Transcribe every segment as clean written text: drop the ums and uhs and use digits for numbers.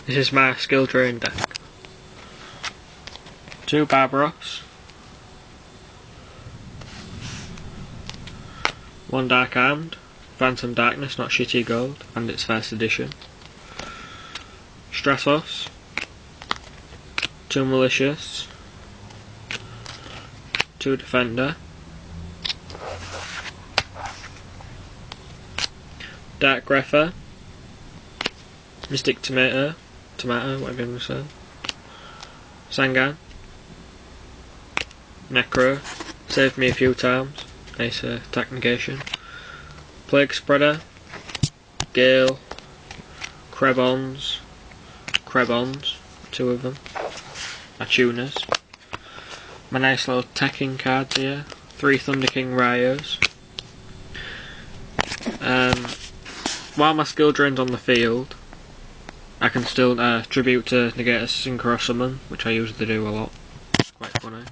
This is my skill drain deck. 2 Barbaros, 1 Dark Armed, Phantom Darkness, not Shitty Gold, and its first edition. Stratos, 2 Malicious, 2 Defender, Dark Grepher, Mystic Tomato, whatever you want to say, Sangan, Necro, saved me a few times, nice attack negation, Plague Spreader, Gale, Krebons, 2 of them, my tuners, my nice little teching cards here, 3 Thunder King Ryos. While my skill drain's on the field, I can still tribute to negate a synchro summon, which I usually do a lot. It's quite funny.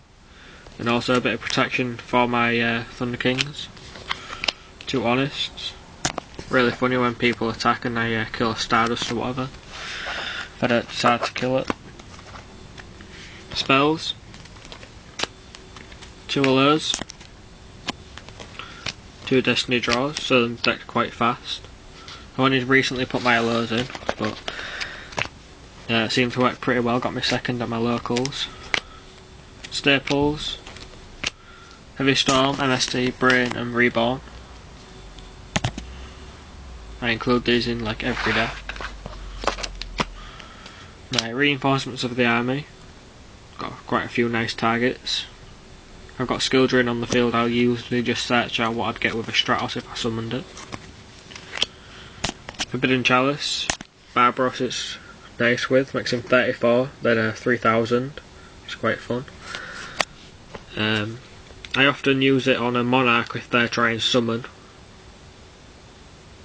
And also a bit of protection for my Thunder Kings. 2 Honest. Really funny when people attack and I kill a Stardust or whatever, if I don't decide to kill it. Spells. 2 Allures. 2 Destiny Draws, so the deck's quite fast. I only recently put my Allures in, but it seemed to work pretty well, got me second at my locals. Staples, Heavy Storm, MST, Brain and Reborn. I include these in like every deck. My reinforcements of the army, got quite a few nice targets. I've got skill drain on the field, I'll usually just search out what I'd get with a Stratos if I summoned it. Forbidden Chalice, Barbaros it's nice with, makes him 34, then 3000, it's quite fun. I often use it on a Monarch if they're trying to summon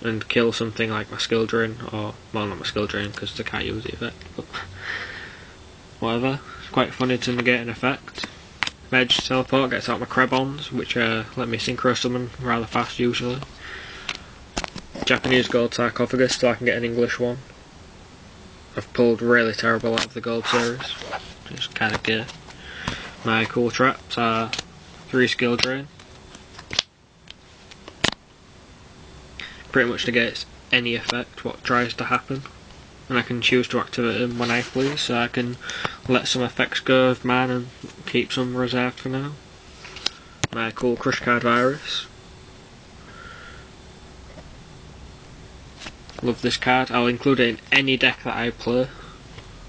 and kill something like my skill drain, or, well, not my skill drain because they can't use the effect, but whatever. It's quite funny to negate an effect. Edge Teleport gets out my Krebons, which let me synchro summon rather fast usually. Japanese Gold Sarcophagus, so I can get an English one. I've pulled really terrible out of the Gold series, just kind of gear. My cool traps are 3 skill drain. Pretty much negates any effect what tries to happen, and I can choose to activate them when I please, so I can let some effects go of mine and keep some reserved for now. My cool Crush Card Virus. Love this card. I'll include it in any deck that I play,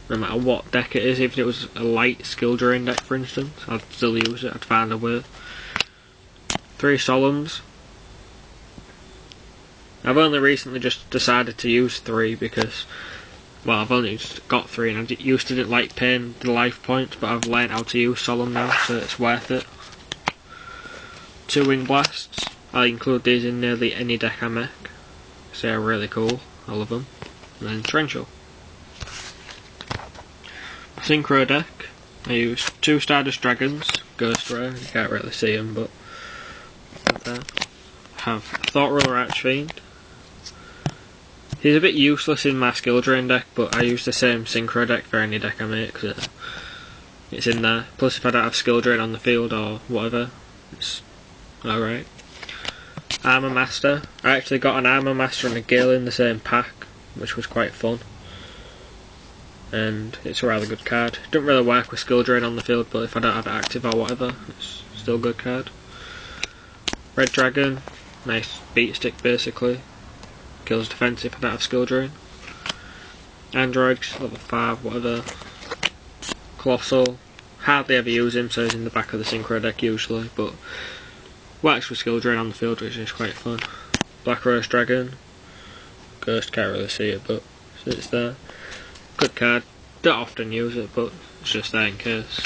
no matter what deck it is. Even if it was a light skill drain deck for instance, I'd still use it, I'd find a way. 3 Solemns. I've only recently just decided to use 3 because, well, I've only just got 3 and I used to didn't like paying the life points, but I've learned how to use Solemn now, so it's worth it. 2 Wing Blasts. I include these in nearly any deck I make. So they're really cool, I love them. And then Torrential. Synchro deck. I use 2 Stardust Dragons, Ghost Rare, you can't really see them, but there. Have Thought Ruler Archfiend. He's a bit useless in my skill drain deck, but I use the same synchro deck for any deck I make, because it's in there. Plus if I don't have skill drain on the field or whatever, it's alright. Armour Master. I actually got an Armour Master and a Gale in the same pack, which was quite fun. And it's a rather good card. It doesn't really work with skill drain on the field, but if I don't have it active or whatever, it's still a good card. Red Dragon. Nice beat stick basically. Kills defense if I don't have skill drain. Androids, level 5, whatever. Colossal. Hardly ever use him, so he's in the back of the synchro deck usually, but works with skill drain on the field, which is quite fun. Black Rose Dragon. Ghost, can't really see it, but it's there. Good card. Don't often use it, but it's just there in case.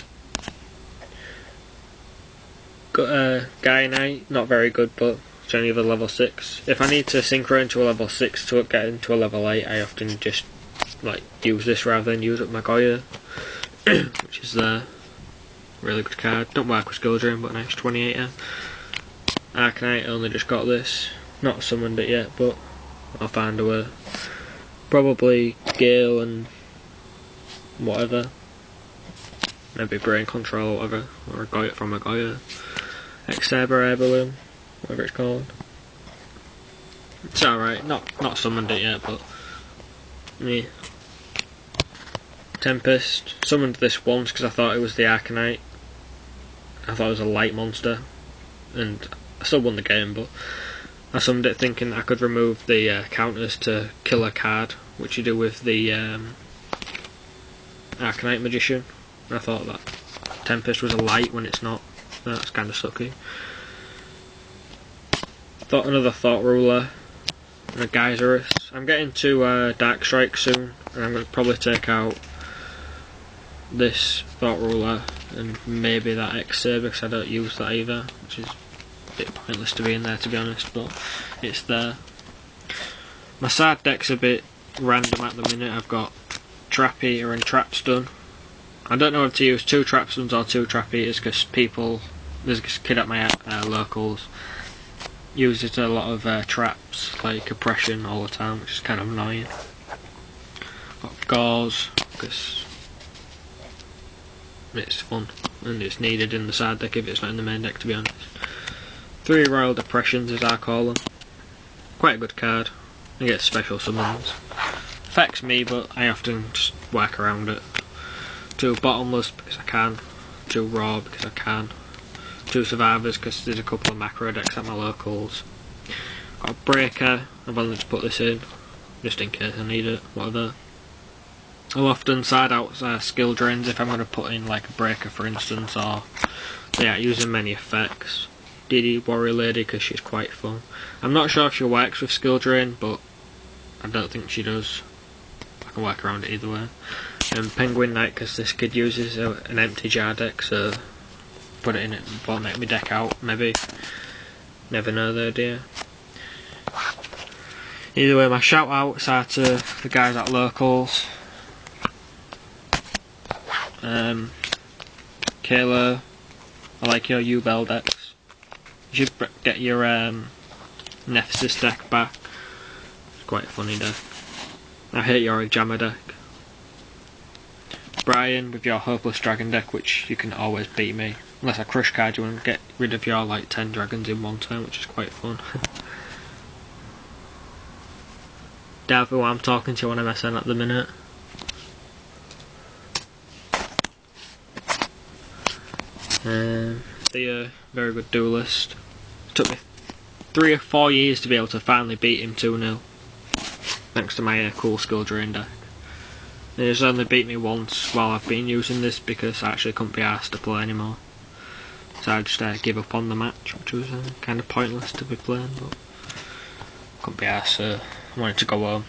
Got a Guy Knight, not very good, but it's only the level 6. If I need to synchro into a level 6 to get into a level 8, I often just like use this rather than use up my Goya, which is there. Really good card. Don't work with skill drain, but nice 28er. Arcanite, only just got this. Not summoned it yet, but I'll find a way. Probably Gale and whatever. Maybe brain control or whatever, or a Goya from a Goya. X-Saber air balloon, whatever it's called. It's alright, not summoned it yet, but yeah. Tempest, summoned this once because I thought it was the Arcanite. I thought it was a light monster, and I still won the game, but I summoned it thinking I could remove the counters to kill a card, which you do with the Arcanite Magician. And I thought that Tempest was a light when it's not. That's kind of sucky. Thought another Thought Ruler and a Geyserus. I'm getting to Dark Strike soon, and I'm going to probably take out this Thought Ruler and maybe that X-Saber because I don't use that either, which is a bit pointless to be in there, to be honest, but it's there. My side deck's a bit random at the minute. I've got Trap Eater and Trap Stun. I don't know if to use 2 Trap Stuns or 2 Trap Eaters because there's a kid at my locals uses a lot of traps like oppression all the time, which is kind of annoying. Got Gauze because it's fun and it's needed in the side deck if it's not in the main deck, to be honest. 3 Royal Depressions, as I call them. Quite a good card. I get special summons. Affects me, but I often just work around it. 2 Bottomless because I can. 2 Raw because I can. 2 Survivors because there's a couple of macro decks at my locals. Got a Breaker. I've only just put this in just in case I need it, whatever. I'll often side out skill drains if I'm going to put in like a Breaker, for instance, or using many effects. Diddy Warrior Lady because she's quite fun. I'm not sure if she works with skill drain, but I don't think she does. I can work around it either way. And Penguin Knight because this kid uses an empty jar deck, so put it in it before make my deck out, maybe. Never know though, dear. Either way, my shout outs are to the guys at locals. Kayla, I like your U-Bell decks. You should get your Nephthys deck back. It's quite a funny deck. I hate your Jammer deck. Brian with your Hopeless Dragon deck, which you can always beat me. Unless I crush card you and get rid of your like 10 dragons in one turn, which is quite fun. Doubt who I'm talking to on MSN at the minute. Theo, very good duelist. It took me 3 or 4 years to be able to finally beat him 2-0. Thanks to my cool skill drain deck. He's only beat me once while I've been using this because I actually couldn't be asked to play anymore. So I just give up on the match, which was kind of pointless to be playing, but couldn't be asked, so I wanted to go home.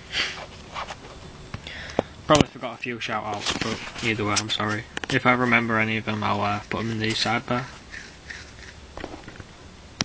Probably forgot a few shout outs, but either way I'm sorry. If I remember any of them I'll put them in the sidebar.